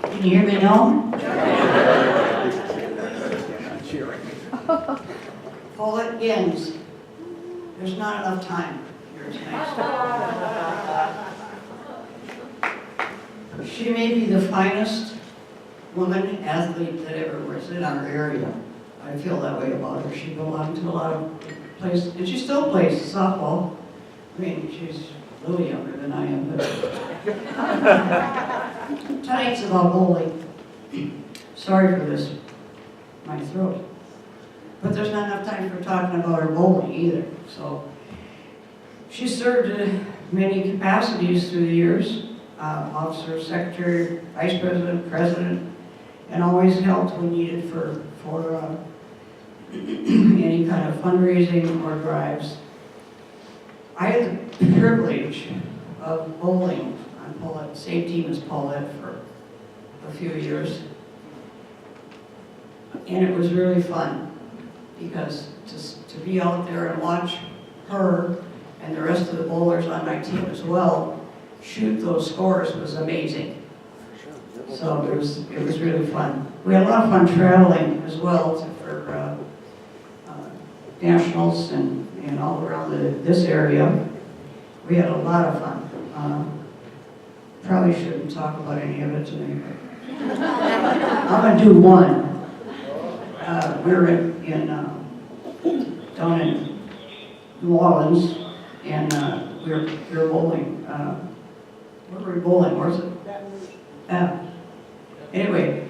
Can you hear me now? Paulette Gins. There's not enough time here tonight. She may be the finest woman athlete that ever was in our area. I feel that way about her. She belonged to a lot of places, and she still plays softball. I mean, she's a little younger than I am, but tonight's about bowling. Sorry for this, my throat. But there's not enough time for talking about her bowling either. So she served in many capacities through the years, officer, secretary, vice president, president, and always helped when needed for any kind of fundraising or drives. I had the privilege of bowling on Paulette, same team as Paulette for a few years. And it was really fun because to be out there and watch her and the rest of the bowlers on my team as well shoot those scores was amazing. So it was really fun. We had a lot of fun traveling as well for nationals and all around this area. We had a lot of fun. Probably shouldn't talk about any of it tonight. I'm going to do one. We were down in New Orleans, and we were bowling. Where were we bowling? Where's it? Anyway,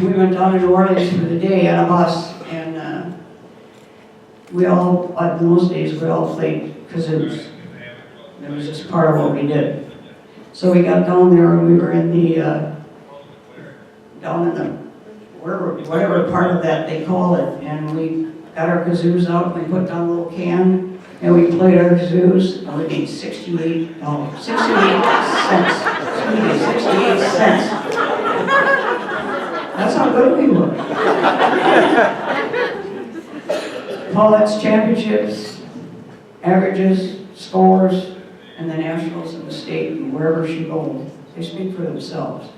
we went down to New Orleans for the day on a bus, and we all, in those days, we all played kazoos. It was just part of what we did. So we got down there, and we were in the, down in the, whatever part of that they call it, and we got our kazoos out, and we put down a little can, and we played our kazoos, and we made 68 cents. 68 cents. That's how good we were. Paulette's championships, averages, scores, and the nationals and the state and wherever she bowled, they speak for themselves.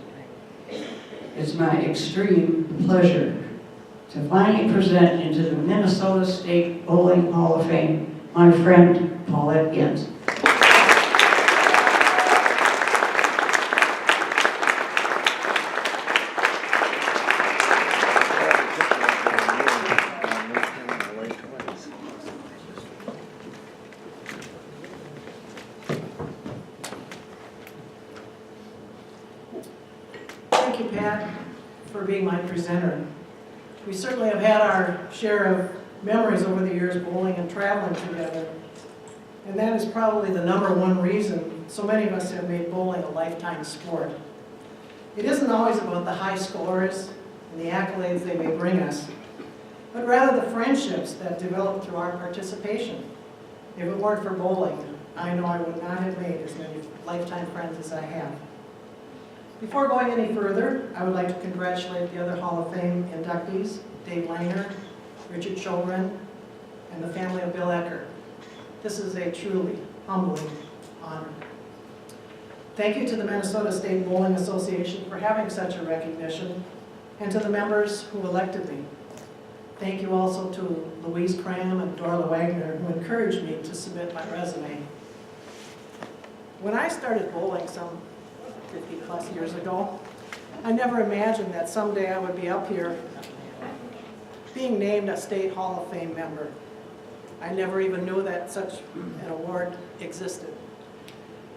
It's my extreme pleasure to finally present into the Minnesota State Bowling Hall of Fame my friend Paulette Gins. Thank you, Pat, for being my presenter. We certainly have had our share of memories over the years bowling and traveling together. And that is probably the #1 reason so many of us have made bowling a lifetime sport. It isn't always about the high scores and the accolades they may bring us, but rather the friendships that develop through our participation. If it weren't for bowling, I know I would not have made as many lifetime friends as I have. Before going any further, I would like to congratulate the other Hall of Fame inductees, Dave Langer, Richard Shogren, and the family of Bill Ecker. This is a truly humbling honor. Thank you to the Minnesota State Bowling Association for having such a recognition, and to the members who elected me. Thank you also to Louise Cram and Dorla Wagner, who encouraged me to submit my resume. When I started bowling some 50-plus years ago, I never imagined that someday I would be up here being named a State Hall of Fame member. I never even knew that such an award existed.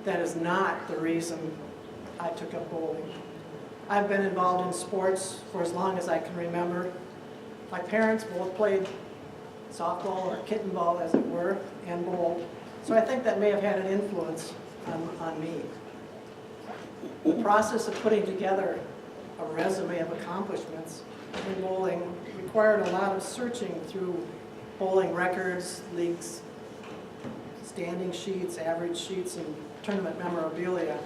That is not the reason I took up bowling. I've been involved in sports for as long as I can remember. My parents both played softball, or kitten ball as it were, and bowled. So I think that may have had an influence on me. The process of putting together a resume of accomplishments in bowling required a lot of searching through bowling records, leagues, standing sheets, average sheets, and tournament memorabilia.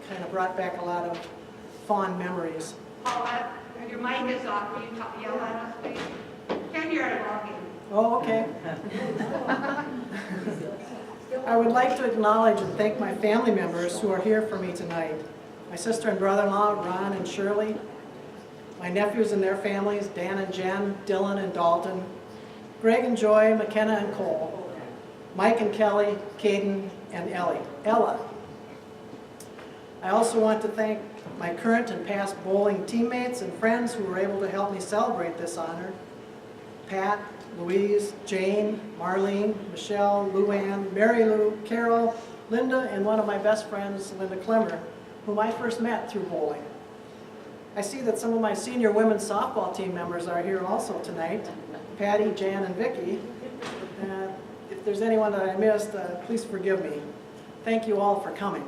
Kind of brought back a lot of fond memories. Paulette, your mic is off. Will you yell at us, please? Can't hear it walking. Oh, okay. I would like to acknowledge and thank my family members who are here for me tonight. my sister and brother-in-law, Ron and Shirley, my nephews and their families, Dan and Jen, Dylan and Dalton, Greg and Joy, McKenna and Cole, Mike and Kelly, Caden and Ella. I also want to thank my current and past bowling teammates and friends who were able to help me celebrate this honor. Pat, Louise, Jane, Marlene, Michelle, Luann, Mary Lou, Carol, Linda, and one of my best friends, Linda Klemmer, whom I first met through bowling. I see that some of my senior women's softball team members are here also tonight, Patty, Jan, and Vicki. If there's anyone that I missed, please forgive me. Thank you all for coming.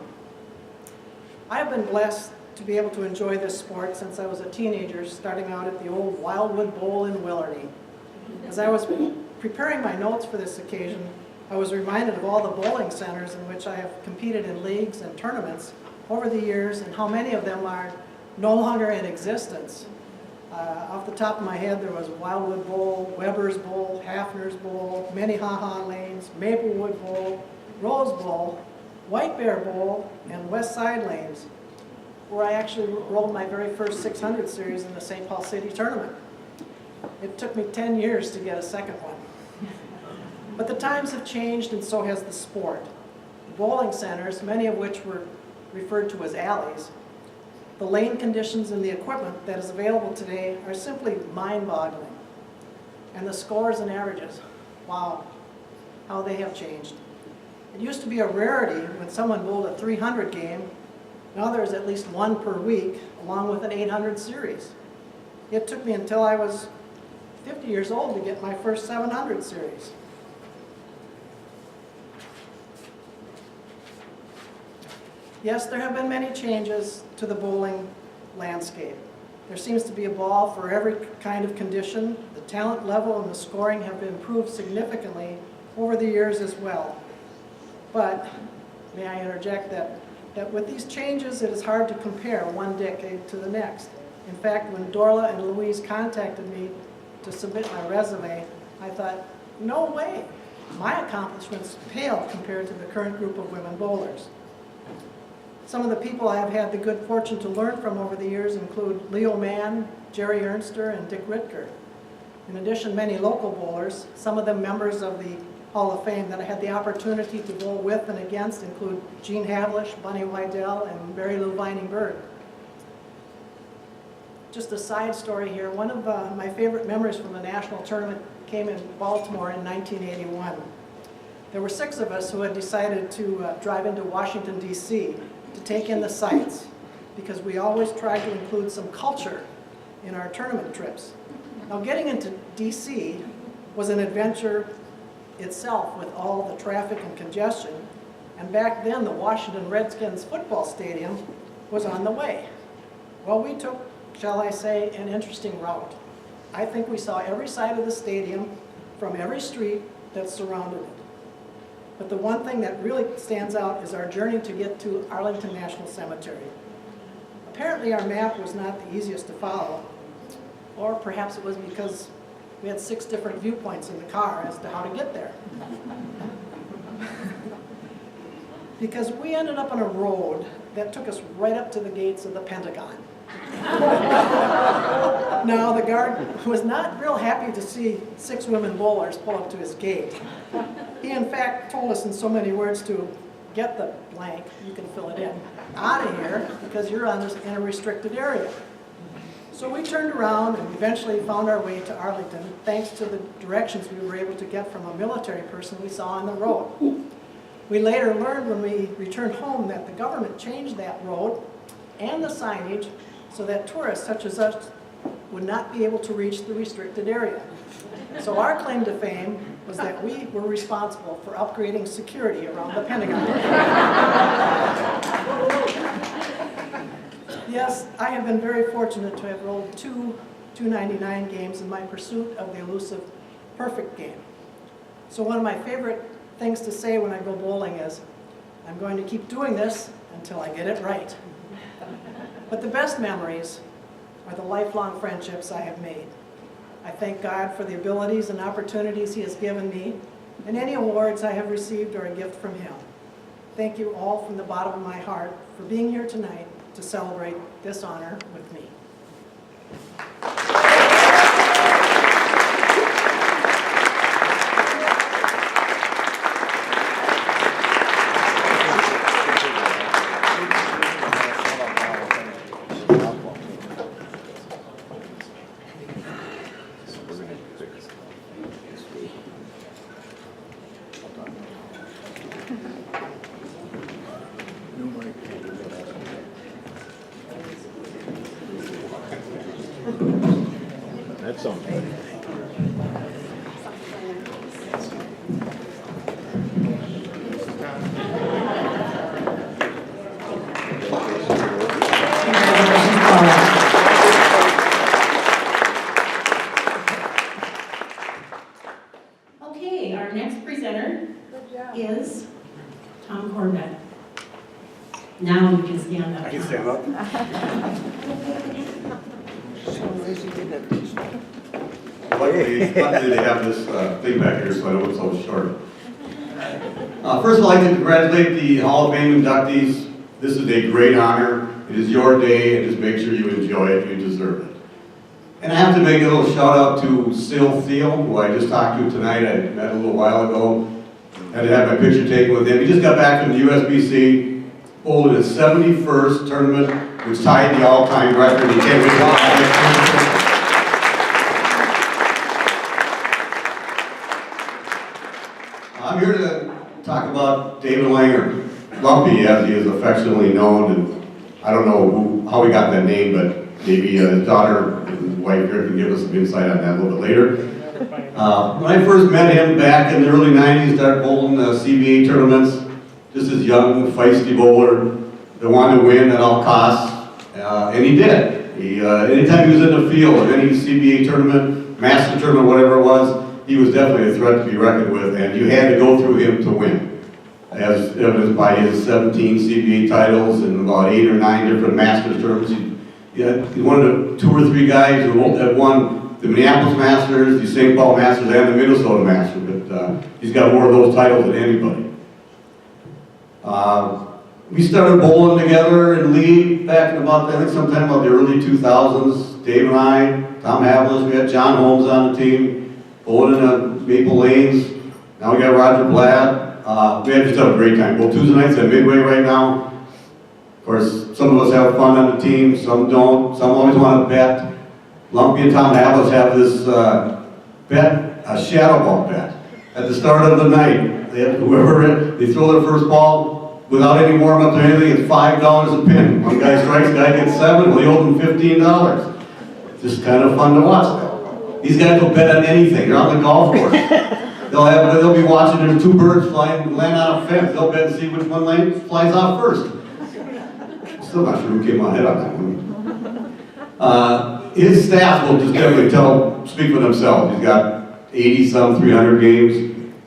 I have been blessed to be able to enjoy this sport since I was a teenager, starting out at the old Wildwood Bowl in Willardy. As I was preparing my notes for this occasion, I was reminded of all the bowling centers in which I have competed in leagues and tournaments over the years and how many of them are no longer in existence. Off the top of my head, there was Wildwood Bowl, Weber's Bowl, Hafner's Bowl, Minnehaha Lanes, Maplewood Bowl, Rose Bowl, White Bear Bowl, and West Side Lanes, where I actually rolled my very first 600 series in the St. Paul City tournament. It took me 10 years to get a second one. But the times have changed and so has the sport. The bowling centers, many of which were referred to as alleys, the lane conditions and the equipment that is available today are simply mind-boggling. And the scores and averages, wow, how they have changed. It used to be a rarity when someone bowled a 300 game. Now there's at least one per week, along with an 800 series. It took me until I was 50 years old to get my first 700 series. Yes, there have been many changes to the bowling landscape. There seems to be a ball for every kind of condition. The talent level and the scoring have improved significantly over the years as well. But may I interject that with these changes, it is hard to compare one decade to the next. In fact, when Dorla and Louise contacted me to submit my resume, I thought, no way, my accomplishments pale compared to the current group of women bowlers. Some of the people I have had the good fortune to learn from over the years include Leo Mann, Jerry Ernster, and Dick Ritker. In addition, many local bowlers, some of them members of the Hall of Fame that I had the opportunity to bowl with and against include Jean Havlish, Bunny Wydell, and Mary Lou Vining-Bird. Just a side story here, one of my favorite memories from the national tournament came in Baltimore in 1981. There were 6 of us who had decided to drive into Washington, D.C. to take in the sights, because we always tried to include some culture in our tournament trips. Now, getting into D.C. was an adventure itself with all the traffic and congestion, and back then the Washington Redskins football stadium was on the way. Well, we took, shall I say, an interesting route. I think we saw every side of the stadium from every street that surrounded it. But the one thing that really stands out is our journey to get to Arlington National Cemetery. Apparently our map was not the easiest to follow, or perhaps it was because we had 6 different viewpoints in the car as to how to get there. Because we ended up on a road that took us right up to the gates of the Pentagon. Now, the guard was not real happy to see 6 women bowlers pull up to his gate. He, in fact, told us in so many words to get the blank, you can fill it in, out of here, because you're in a restricted area. So we turned around and eventually found our way to Arlington, thanks to the directions we were able to get from a military person we saw on the road. We later learned when we returned home that the government changed that road and the signage so that tourists such as us would not be able to reach the restricted area. So our claim to fame was that we were responsible for upgrading security around the Pentagon. Yes, I have been very fortunate to have rolled 2 299 games in my pursuit of the elusive perfect game. So one of my favorite things to say when I go bowling is, I'm going to keep doing this until I get it right. But the best memories are the lifelong friendships I have made. I thank God for the abilities and opportunities He has given me, and any awards I have received are a gift from Him. Thank you all from the bottom of my heart for being here tonight to celebrate this honor with me. That's something. Okay, our next presenter is Tom Cornett. Now you can stand up. I can stand up. Luckily they have this thing back here, so I don't look so short. First of all, I'd like to congratulate the Hall of Fame inductees. This is a great honor. It is your day, and just make sure you enjoy it. You deserve it. And I have to make a little shout out to Sil Thiel, who I just talked to tonight. I met a little while ago. Had to have my picture taken with him. He just got back from the USBC, bowled in his 71st tournament, which tied the all-time record. He came with I'm here to talk about David Langer, Lumpy, as he is affectionately known, and I don't know how he got that name, but maybe his daughter and his wife here can give us some insight on that a little bit later. When I first met him back in the early 90s, started bowling CBA tournaments, just this young, feisty bowler that wanted to win at all costs, and he did. Anytime he was in the field of any CBA tournament, master tournament, whatever it was, he was definitely a threat to be reckoned with, and you had to go through him to win. As evidenced by his 17 CBA titles and about 8 or 9 different Masters tournaments. He's one of the 2 or 3 guys who have won the Minneapolis Masters, the St. Paul Masters, and the Minnesota Masters, but he's got more of those titles than anybody. We started bowling together in league back in about, I think sometime about the early 2000s. Dave and I, Tom Havlis, we had John Holmes on the team, bowling in Maple Lanes. Now we got Roger Blatt. We had just have a great time. Both Tuesday nights at Midway right now. Of course, some of us have fun on the team, some don't. Some always want to bet. Lumpy and Tom Havlis have this bet, a shadow ball bet. At the start of the night, they throw their first ball without any warm-up or anything. It's $5 a pin. One guy strikes, guy gets 7. Well, he owes him $15. Just kind of fun to watch. These guys will bet on anything. They're on the golf course. They'll be watching, there's 2 birds land on a fence. They'll bet and see which one flies off first. Still not sure who came ahead on that one. His stats will just definitely speak for themselves. He's got 80-some 300 games,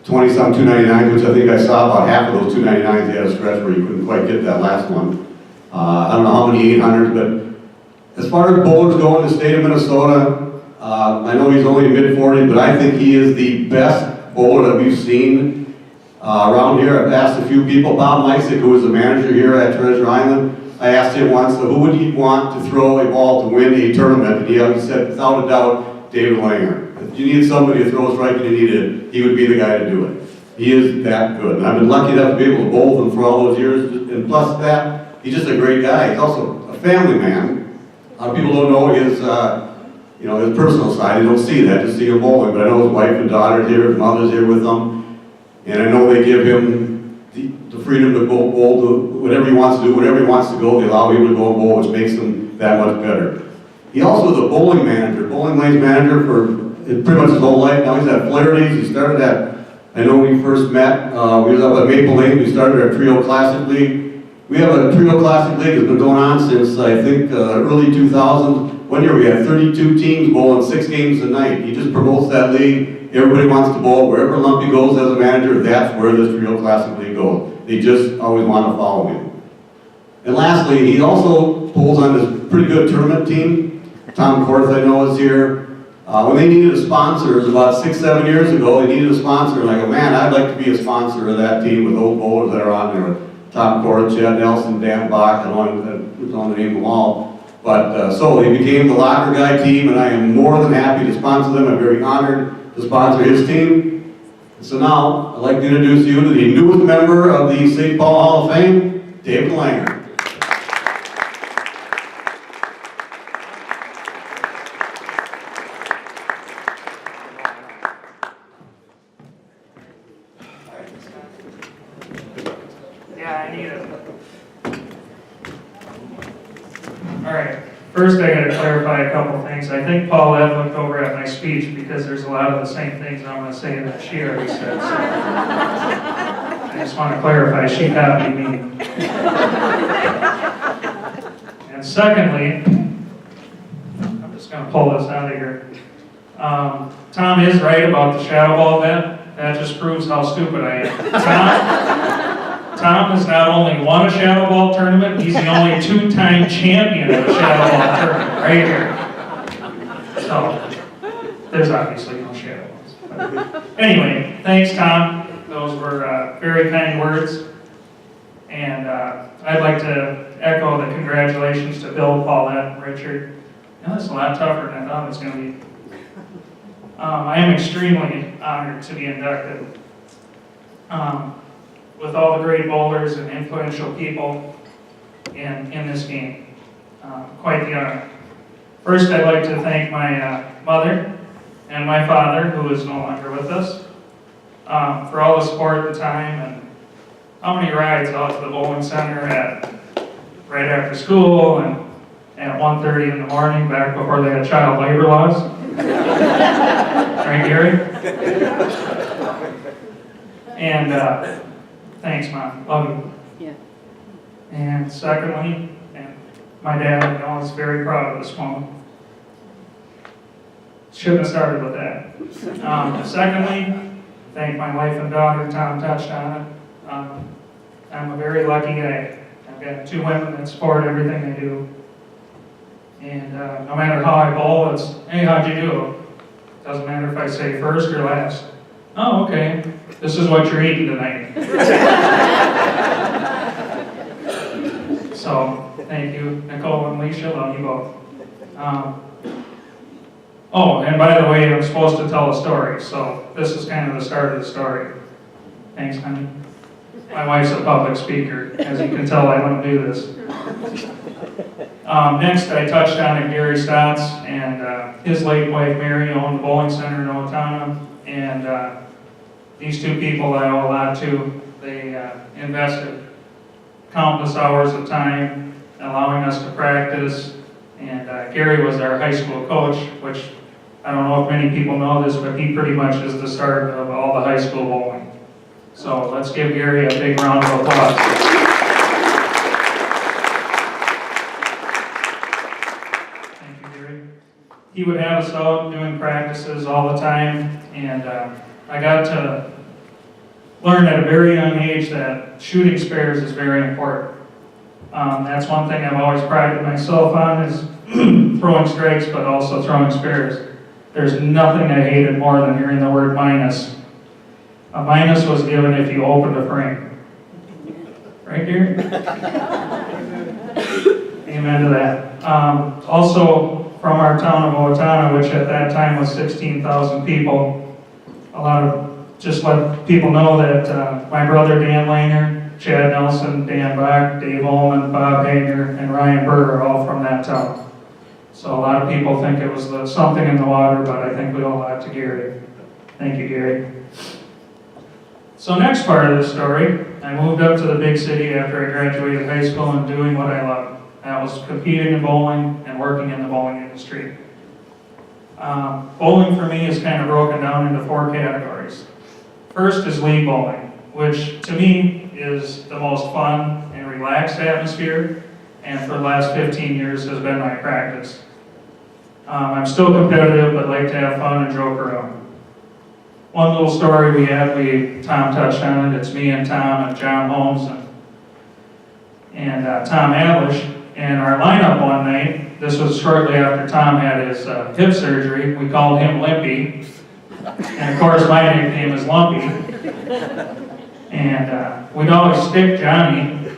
20-some 299, which I think I saw about half of those 299s. He had a stretch where he couldn't quite get that last one. I don't know how many 800s, but as far as bowlers go in the state of Minnesota, I know he's only mid-40s, but I think he is the best bowler that we've seen around here. I've asked a few people. Bob Mysick, who was the manager here at Treasure Island, I asked him once, who would he want to throw a ball to win a tournament? And he said, without a doubt, David Langer. If you need somebody to throw a strike and you need it, he would be the guy to do it. He is that good. And I've been lucky enough to be able to bowl with him for all those years. And plus that, he's just a great guy. He's also a family man. A lot of people don't know his his personal side. They don't see that, just see him bowling. But I know his wife and daughter here, his mother's here with him. And I know they give him the freedom to go bowl to whatever he wants to do, whatever he wants to go. They allow him to go and bowl, which makes him that much better. He also is a bowling lanes manager for pretty much his whole life. Now he's at Flaherty's. He started I know when we first met, we was up at Maple Lane. We started our Trio Classic League. We have a Trio Classic League that's been going on since, I think, early 2000s. One year we had 32 teams bowling 6 games a night. He just promotes that league. Everybody wants to bowl. Wherever Lumpy goes as a manager, that's where this Trio Classic League goes. They just always want to follow him. And lastly, he also bowls on this pretty good tournament team. Tom Korth, I know, is here. When they needed a sponsor, it was about 6-7 years ago, they needed a sponsor. And I go, man, I'd like to be a sponsor of that team with those bowlers that are on there. Tom Court, Chad Nelson, Dan Bach, I don't want to name them all. But so he became the Locker Guy team, and I am more than happy to sponsor them. I'm very honored to sponsor his team. So now, I'd like to introduce you to the newest member of the St. Paul Hall of Fame, David Langer. Yeah, I need it. All right, first I gotta clarify a couple things. I think Paulette looked over at my speech because there's a lot of the same things I'm gonna say that she already said. So I just wanna clarify, she copied me. And secondly, I'm just gonna pull this out of here. Tom is right about the shadow ball event. That just proves how stupid I am. Tom has not only won a shadow ball tournament, he's the only two-time champion of a shadow ball tournament, right here. So, there's obviously no shadow balls. But anyway, thanks, Tom. Those were very kind words. And I'd like to echo the congratulations to Bill, Paulette, and Richard. You know, it's a lot tougher than I thought it was going to be. I am extremely honored to be inducted. With all the great bowlers and influential people in this game. Quite the honor. First, I'd like to thank my mother and my father, who is no longer with us, for all the support and time, and how many rides out to the bowling center right after school and at 1:30 in the morning, back before they had child labor laws. Right, Gary? And thanks, Mom. Love you. Yeah. And secondly, and my dad, I know, is very proud of this moment. Shouldn't have started with that. Secondly, thank my wife and daughter. Tom touched on it. I'm a very lucky guy. I've got two women that support everything I do. And no matter how I bowl, it's, hey, how'd you do? Doesn't matter if I say first or last. Oh, okay. This is what you're eating tonight. So, thank you, Nicole and Alicia. Love you both. Oh, and by the way, I'm supposed to tell a story, so this is kind of the start of the story. Thanks, honey. My wife's a public speaker. As you can tell, I don't do this. Next, I touched on it, Gary Stotts and his late wife Mary owned the bowling center in Owatonna, and these two people I owe a lot to. They invested countless hours of time allowing us to practice, and Gary was our high school coach, which I don't know if many people know this, but he pretty much is the start of all the high school bowling. So let's give Gary a big round of applause. Thank you, Gary. He would have us out doing practices all the time, and I got to learn at a very young age that shooting spares is very important. That's one thing I've always prided myself on is throwing strikes, but also throwing spares. There's nothing I hated more than hearing the word minus. A minus was given if you opened a frame. Right, Gary? Amen to that. Also, from our town of Owatonna, which at that time was 16,000 people, just let people know that my brother Dan Langer, Chad Nelson, Dan Bach, Dave Ullman, Bob Hager, and Ryan Burr are all from that town. So a lot of people think it was something in the water, but I think we owe a lot to Gary. Thank you, Gary. So next part of the story, I moved up to the big city after I graduated high school and doing what I loved. That was competing in bowling and working in the bowling industry. Bowling for me is kind of broken down into 4 categories. First is league bowling, which to me is the most fun and relaxed atmosphere, and for the last 15 years has been my practice. I'm still competitive, but like to have fun and joke around. One little story we had, Tom touched on it, it's me and Tom and John Holmes and Tom Adlish, and our lineup one night, this was shortly after Tom had his hip surgery, we called him Limpy, and of course my nickname is Lumpy, and we'd always stick Johnny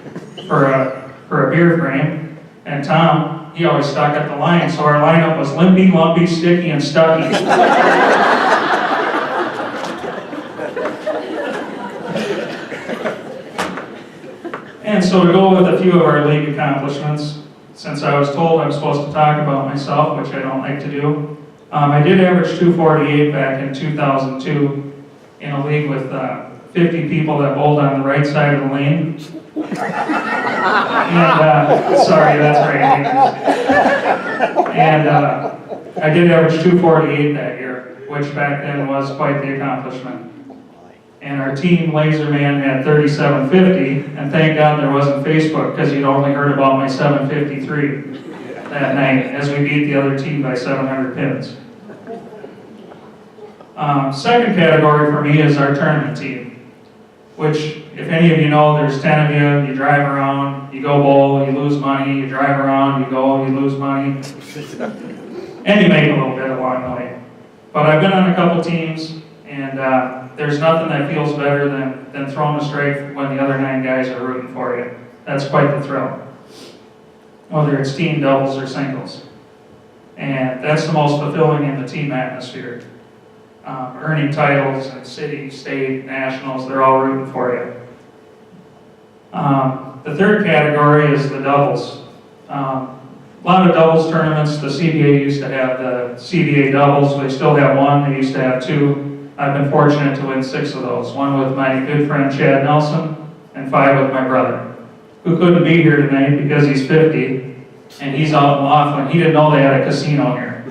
for a beer frame. And Tom, he always stuck at the line, so our lineup was Limpy, Lumpy, Sticky, and Stucky. And so to go with a few of our league accomplishments, since I was told I'm supposed to talk about myself, which I don't like to do, I did average 248 back in 2002 in a league with 50 people that bowled on the right side of the lane. And, sorry, that's right. And I did average 248 that year, which back then was quite the accomplishment. And our team, Laserman, had 3750, and thank God there wasn't Facebook, because you'd only heard about my 753 that night, as we beat the other team by 700 pins. Second category for me is our tournament team, which, if any of you know, there's 10 of you, you drive around, you go bowl, you lose money, you drive around, you go, you lose money, and you make a little bit along the way. But I've been on a couple teams, and there's nothing that feels better than throwing a strike when the other 9 guys are rooting for you. That's quite the thrill, whether it's team doubles or singles. And that's the most fulfilling in the team atmosphere. Earning titles in city, state, nationals, they're all rooting for you. The third category is the doubles. A lot of doubles tournaments, the CBA used to have the CBA doubles. They still have one, they used to have 2. I've been fortunate to win 6 of those. 1 with my good friend Chad Nelson, and 5 with my brother, who couldn't be here tonight because he's 50, and he's out in Laughlin. He didn't know they had a casino here.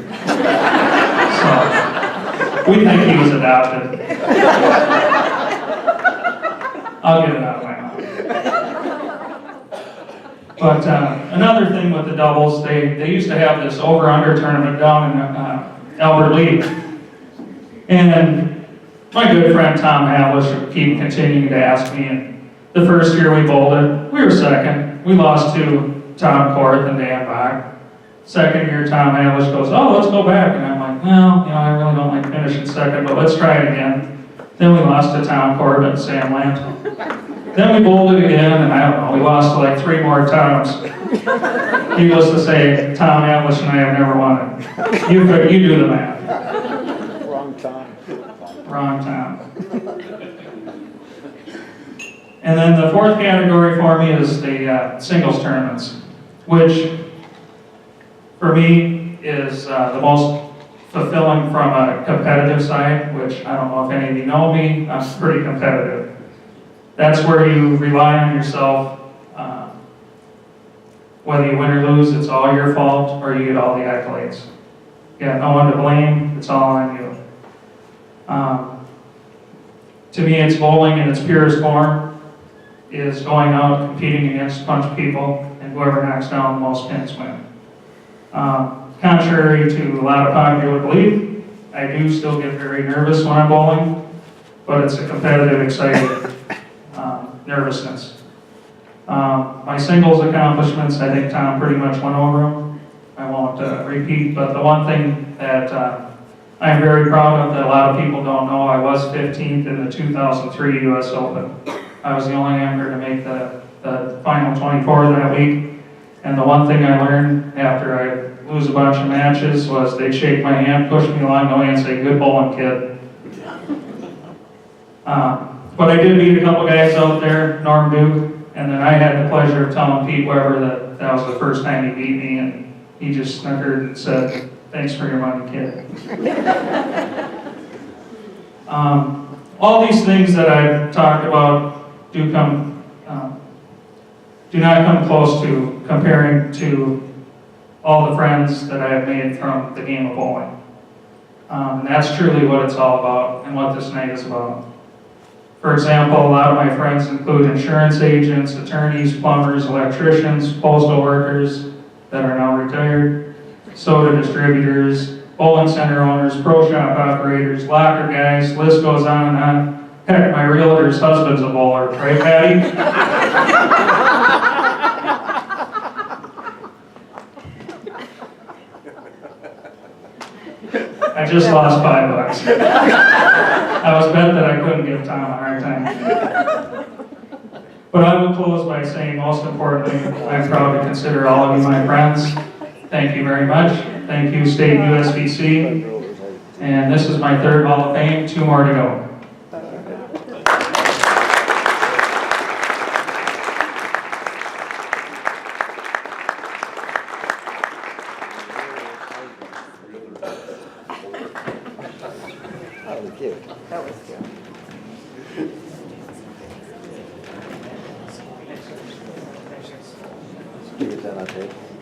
So, we think he was adopted. I'll get it out of my mouth. But another thing with the doubles, they used to have this over-under tournament down in Albert Lee. And my good friend Tom Havlish would keep continuing to ask me, and the first year we bowled it, we were second. We lost to Tom Korth and Dan Bach. Second year, Tom Havlish goes, oh, let's go back. And I'm like, well, I really don't like finishing second, but let's try it again. Then we lost to Tom Corbett and Sam Lanto. Then we bowled it again, and I don't know, we lost to like 3 more times. Needless to say, Tom Havlish and I have never won it. You do the math. Wrong time. And then the fourth category for me is the singles tournaments, which for me is the most fulfilling from a competitive side, which I don't know if any of you know me, I'm pretty competitive. That's where you rely on yourself. Whether you win or lose, it's all your fault, or you get all the accolades. You got no one to blame, it's all on you. To me, it's bowling in its purest form, is going out, competing against a bunch of people, and whoever knocks down the most pins win. Contrary to a lot of popular belief, I do still get very nervous when I'm bowling, but it's a competitive, excited nervousness. My singles accomplishments, I think Tom pretty much went over them. I won't repeat, but the one thing that I'm very proud of that a lot of people don't know, I was 15th in the 2003 U.S. Open. I was the only amateur to make the final 24 that week. And the one thing I learned after I lose a bunch of matches was they'd shake my hand, push me along the way, and say, good bowling, kid. But I did beat a couple guys out there, Norm Duke, and then I had the pleasure of telling Pete Weber that was the first time he beat me, and he just snickered and said, thanks for your money, kid. All these things that I've talked about do not come close to comparing to all the friends that I have made from the game of bowling. And that's truly what it's all about and what this night is about. For example, a lot of my friends include insurance agents, attorneys, plumbers, electricians, postal workers that are now retired, soda distributors, bowling center owners, pro shop operators, locker guys, list goes on and on. Heck, my realtor's husband's a bowler, right, Patty? I just lost $5. I was bet that I couldn't give Tom a hard time. But I will close by saying, most importantly, I'm proud to consider all of you my friends. Thank you very much. Thank you, State USBC. And this is my 3rd Hall of Fame, 2 more to go. That was cute. That was cute. Can you get that on tape?